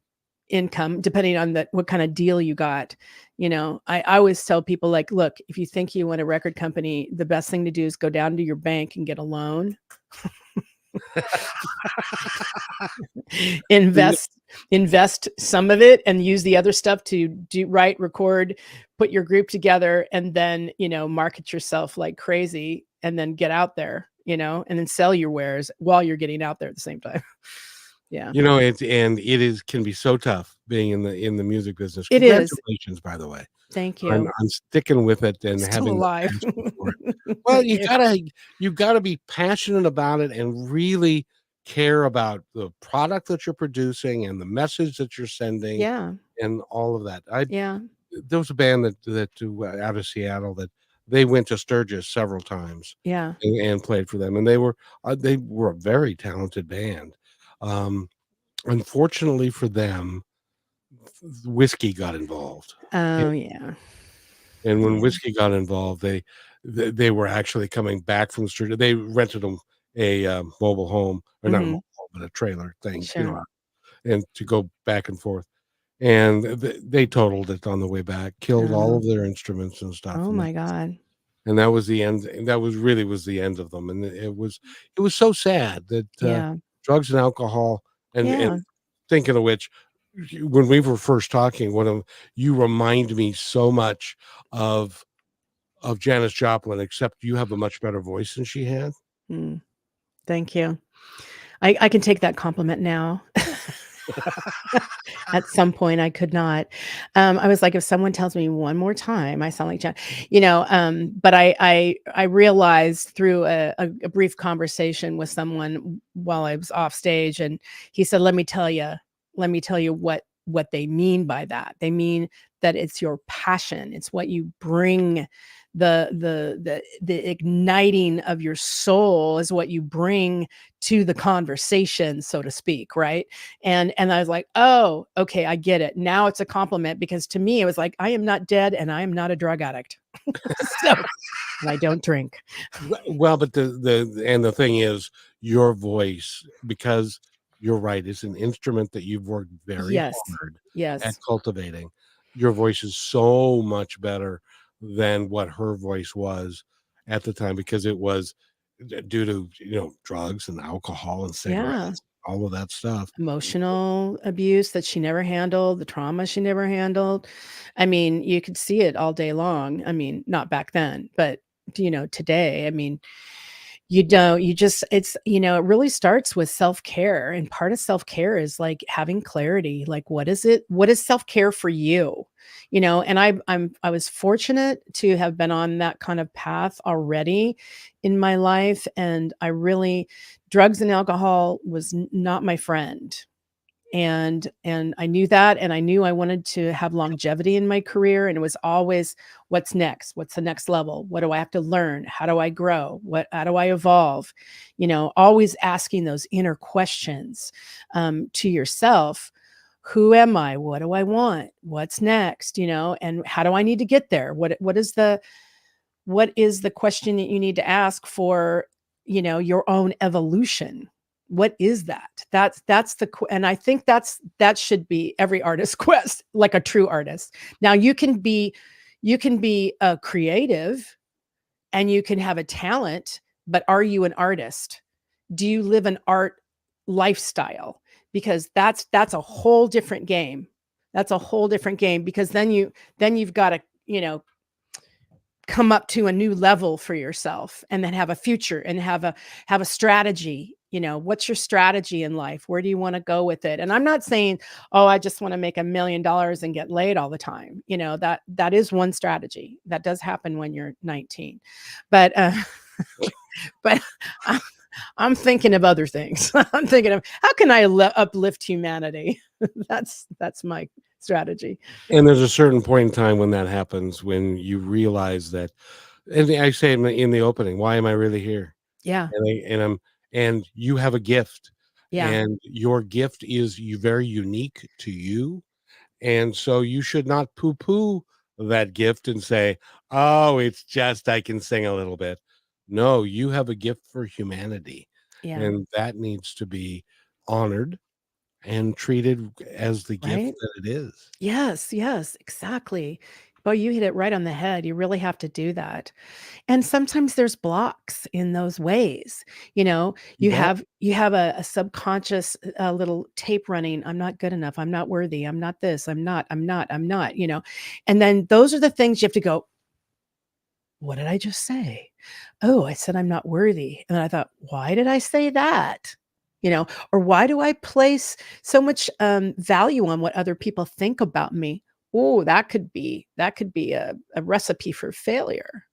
income depending on what kind of deal you got, I always tell people, like, look, if you think you want a record company, the best thing to do is go down to your bank and get a loan. invest some of it and use the other stuff to write, record, put your group together, and then market yourself like crazy, and then get out there, and then sell your wares while you're getting out there at the same time. Yeah, it can be so tough being in the music business. it is. Congratulations, by the way. Thank you. I'm sticking with it and Still having the alive. passion for it. Well, you gotta be passionate about it and really care about the product that you're producing and the message that you're sending Yeah, and all of that. yeah, There was a band that out of Seattle that they went to Sturgis several times yeah. and played for them, and they were a very talented band. Um, Unfortunately for them, whiskey got involved. Oh, yeah. And when Yeah. whiskey got involved, they were actually coming back from the street. They rented them a, mobile home, or not a Mhm. mobile home, but a trailer thing, Sure. and to go back and forth. And they totaled it on the way back, killed all Oh. of their instruments and stuff, Oh my God. and that was the end. And that was the end of them. And it was so sad that Yeah. drugs and alcohol, and Yeah. thinking of which, when we were first talking, you remind me so much of Janis Joplin, except you have a much better voice than she had. Mm. Thank you. I can take that compliment now. At some point, I could not. I was like, if someone tells me one more time, I sound like Jan, but I realized through a brief conversation with someone while I was off stage, and he said, let me tell you what they mean by that. They mean that it's your passion. It's what you bring. The igniting of your soul is what you bring to the conversation, so to speak, right? And I was like, oh, okay, I get it. Now it's a compliment, because to me it was like, I am not dead and I am not a drug addict. So, and I don't drink. Well, but the thing is, your voice, because you're right, it's an instrument that you've worked very Yes. hard at Yes. cultivating. Your voice is so much better than what her voice was at the time, because it was due to drugs and alcohol and Yeah. cigarettes, all of that stuff. Emotional abuse that she never handled, the trauma she never handled. I mean, you could see it all day long. I mean, not back then, but today, I mean, you don't, you just, it really starts with self-care. And part of self-care is like having clarity. Like, what is it? What is self-care for you? And I was fortunate to have been on that kind of path already in my life. And drugs and alcohol was not my friend. And I knew that, and I knew I wanted to have longevity in my career, and it was always, what's next? What's the next level? What do I have to learn? How do I grow? How do I evolve? Always asking those inner questions to yourself. Who am I? What do I want? What's next? And how do I need to get there? What is the question that you need to ask for, your own evolution? What is that? And I think that should be every artist's quest, like a true artist. Now you can be a creative and you can have a talent, but are you an artist? Do you live an art lifestyle? Because that's a whole different game. That's a whole different game, because then you've got to, come up to a new level for yourself, and then have a future and have a strategy. What's your strategy in life? Where do you want to go with it? And I'm not saying, oh, I just want to make $1 million and get laid all the time. That is one strategy that does happen when you're 19, but but I'm thinking of other things. I'm thinking of, how can I uplift humanity? That's my strategy. And there's a certain point in time when that happens, when you realize that, and I say in the opening, why am I really here? Yeah. And you have a gift, Yeah. and your gift is very unique to you. And so you should not poo-poo that gift and say, oh, it's just, I can sing a little bit. No, you have a gift for humanity, Yeah. and that needs to be honored and treated as the gift Right. that it is. Yes, exactly. Well, you hit it right on the head. You really have to do that. And sometimes there's blocks in those ways. You know, You you bet. have a subconscious little tape running. I'm not good enough. I'm not worthy. I'm not this. I'm not, you know. And then those are the things you have to go, what did I just say? Oh, I said I'm not worthy. And then I thought, why did I say that? You know, or why do I place so much value on what other people think about me? Oh, that could be a recipe for failure,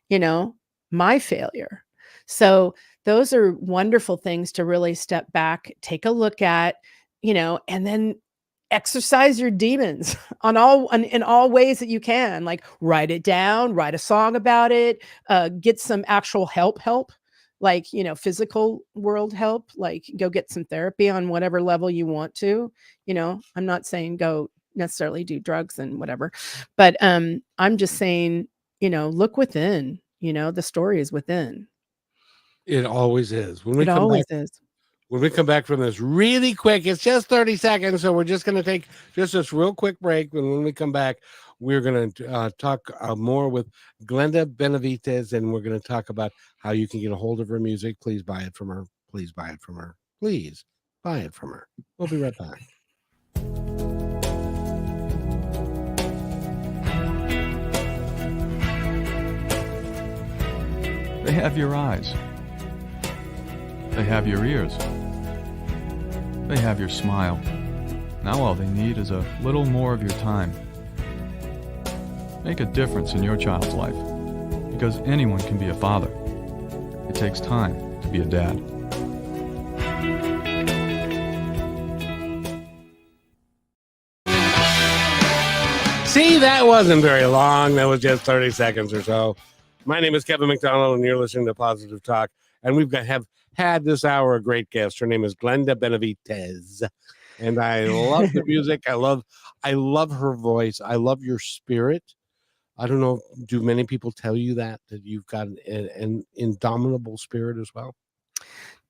you know, my failure. So those are wonderful things to really step back, take a look at, you know, and then exercise your demons in all ways that you can. Like write it down, write a song about it, get some actual help, like, you know, physical world help, like go get some therapy on whatever level you want to. You know, I'm not saying go necessarily do drugs and whatever, but I'm just saying, you know, look within. You know, the story is within. It always is. It always is. When we come back from this really quick, it's just 30 seconds. So we're just going to take just this real quick break. And when we come back, we're going to talk more with Glenda Benevides, and we're going to talk about how you can get a hold of her music. Please buy it from her. Please buy it from her. Please buy it from her. We'll be right back. They have your eyes. They have your ears. They have your smile. Now all they need is a little more of your time. Make a difference in your child's life, because anyone can be a father. It takes time to be a dad. See, that wasn't very long. That was just 30 seconds or so. My name is Kevin McDonald, and you're listening to Positive Talk. And have had this hour a great guest. Her name is Glenda Benevides. And I love the music. I love her voice. I love your spirit. I don't know, do many people tell you that you've got an indomitable spirit as well?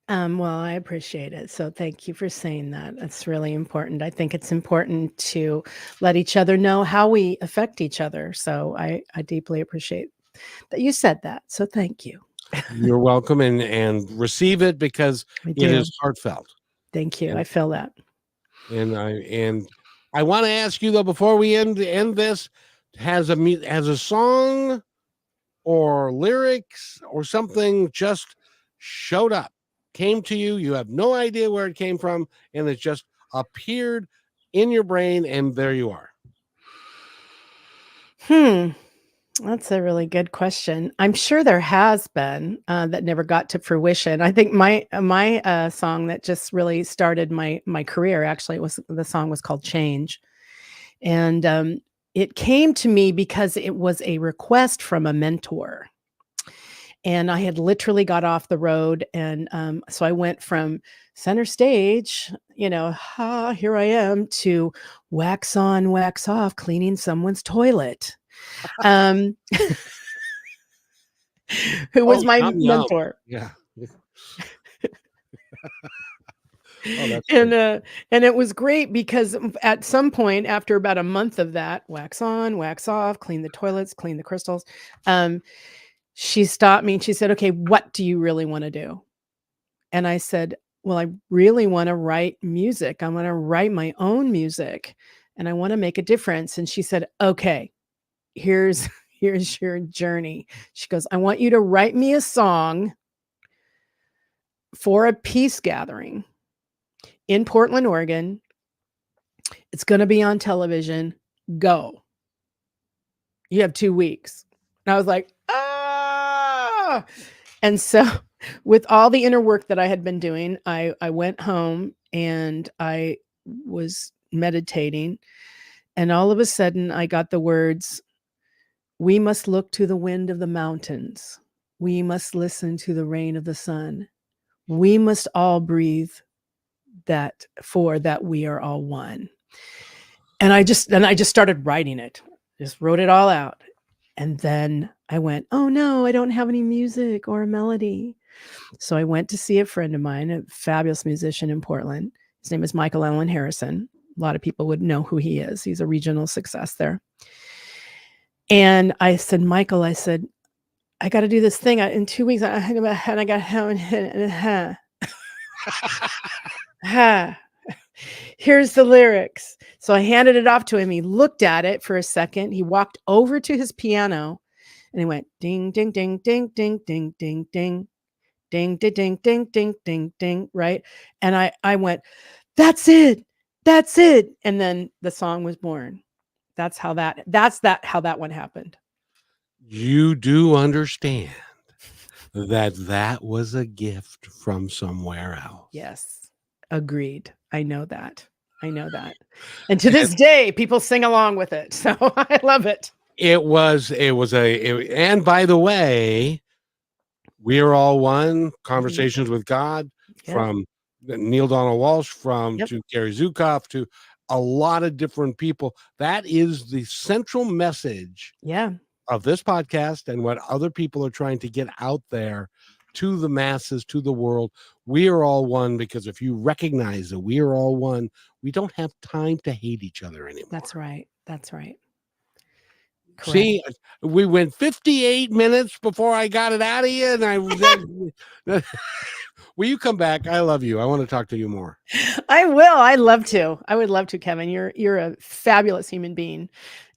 Well, I appreciate it. So thank you for saying that. That's really important. I think it's important to let each other know how we affect each other. So I deeply appreciate that you said that. So thank you. You're welcome, and receive it, because I it do. is heartfelt. Thank you. And- I feel that. And I want to ask you though, before we end this, has a song or lyrics or something just showed up, came to you, you have no idea where it came from, and it just appeared in your brain, and there you are? That's a really good question. I'm sure there has been that never got to fruition. I think my song that just really started my career, actually, the song was called Change, and it came to me because it was a request from a mentor. And I had literally got off the road, and so I went from center stage, you know, here I am, to wax on, wax off, cleaning someone's toilet. Um, who was my Yum, yum. mentor. Yeah. Oh, that's And great. and it was great because at some point, after about a month of that, wax on, wax off, clean the toilets, clean the crystals, she stopped me and she said, "Okay, what do you really want to do?" And I said, "Well, I really want to write music. I want to write my own music, and I want to make a difference." And she said, "Okay, here's here's your journey." She goes, "I want you to write me a song for a peace gathering in Portland, Oregon. It's going to be on television. Go. You have 2 weeks." And I was like, ah. And so with all the inner work that I had been doing, I went home and I was meditating. And all of a sudden I got the words, "We must look to the wind of the mountains. We must listen to the rain of the sun. We must all breathe that we are all one." And I just started writing it. Just wrote it all out. And then I went, "Oh no, I don't have any music or a melody." So I went to see a friend of mine, a fabulous musician in Portland. His name is Michael Allen Harrison. A lot of people would know who he is. He's a regional success there. And I said, Michael, I got to do this thing in 2 weeks. And I got here's the lyrics. So I handed it off to him. He looked at it for a second. He walked over to his piano and he went ding, ding, ding, ding, ding, ding, ding, ding, ding, ding, ding, ding, ding, ding, ding, right? And I went, that's it. That's it. And then the song was born. That's how that one happened. You do understand that was a gift from somewhere else. Yes. Agreed. I know that. And to this day, people sing along with it. So I love it. And by the way, We Are All One, Conversations with God, from Neil Donald Walsh, to Gary Zukav, to a lot of different people. That is the central message of this podcast and what other people are trying to get out there to the masses, to the world. We are all one, because if you recognize that we are all one, we don't have time to hate each other anymore. That's right. Correct. See, we went 58 minutes before I got it out of you, and will you come back? I love you. I want to talk to you more. I will. I would love to, Kevin. You're a fabulous human being,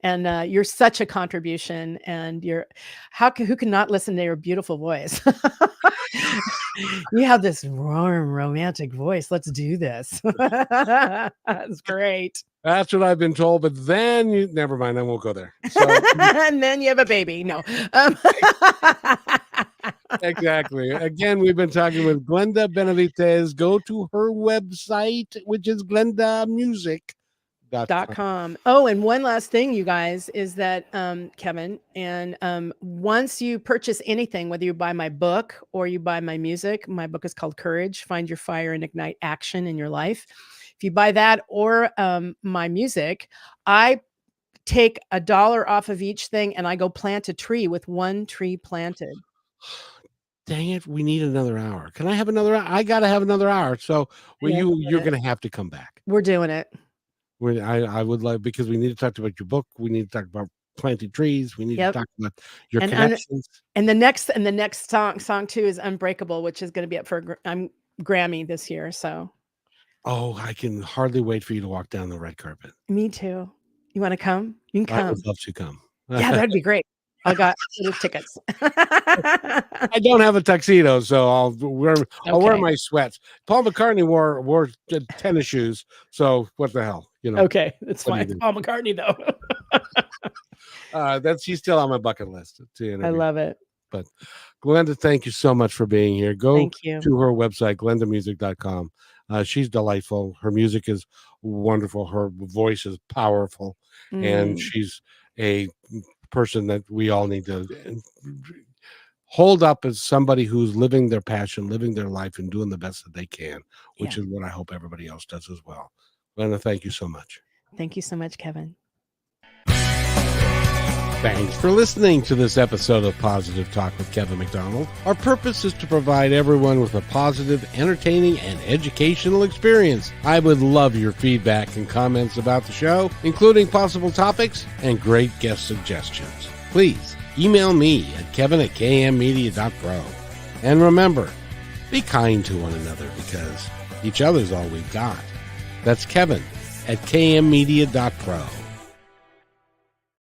and you're such a contribution. And who can not listen to your beautiful voice? You have this warm, romantic voice. Let's do this. That's great. That's what I've been told, but then never mind. I won't go there. So, and then you have a baby. No. Exactly. Again, we've been talking with Glenda Benevides. Go to her website, which is glendamusic.com. Oh, and one last thing, you guys, is that Kevin, and once you purchase anything, whether you buy my book or you buy my music, my book is called Courage, Find Your Fire and Ignite Action in Your Life. If you buy that or my music, I take $1 off of each thing and I go plant a tree with one tree planted. Dang it, we need another hour. Can I have another hour? I got to have another hour. So you're going to have to come back. We're doing it. I would like, because we need to talk about your book. We need to talk about planting trees. We need to talk about your connections. And the next song too is Unbreakable, which is going to be up for Grammy this year. So. Oh, I can hardly wait for you to walk down the red carpet. Me too. You want to come? You can come. I would love to come. Yeah, that'd be great. I got tickets. I don't have a tuxedo, so I'll wear my sweats. Paul McCartney wore tennis shoes, so what the hell, Okay, it's fine. Paul McCartney though. He's still on my bucket list to interview. I love it. But Glenda, thank you so much for being here. Go to her website, glendamusic.com. She's delightful. Her music is wonderful. Her voice is powerful, and she's a person that we all need to hold up as somebody who's living their passion, living their life, and doing the best that they can, which is what I hope everybody else does as well. Glenda, thank you so much. Thank you so much, Kevin. Thanks for listening to this episode of Positive Talk with Kevin McDonald. Our purpose is to provide everyone with a positive, entertaining, and educational experience. I would love your feedback and comments about the show, including possible topics and great guest suggestions. Please email me at kevin@kmmedia.pro. And remember, be kind to one another, because each other's all we've got. That's Kevin@kmmedia.pro.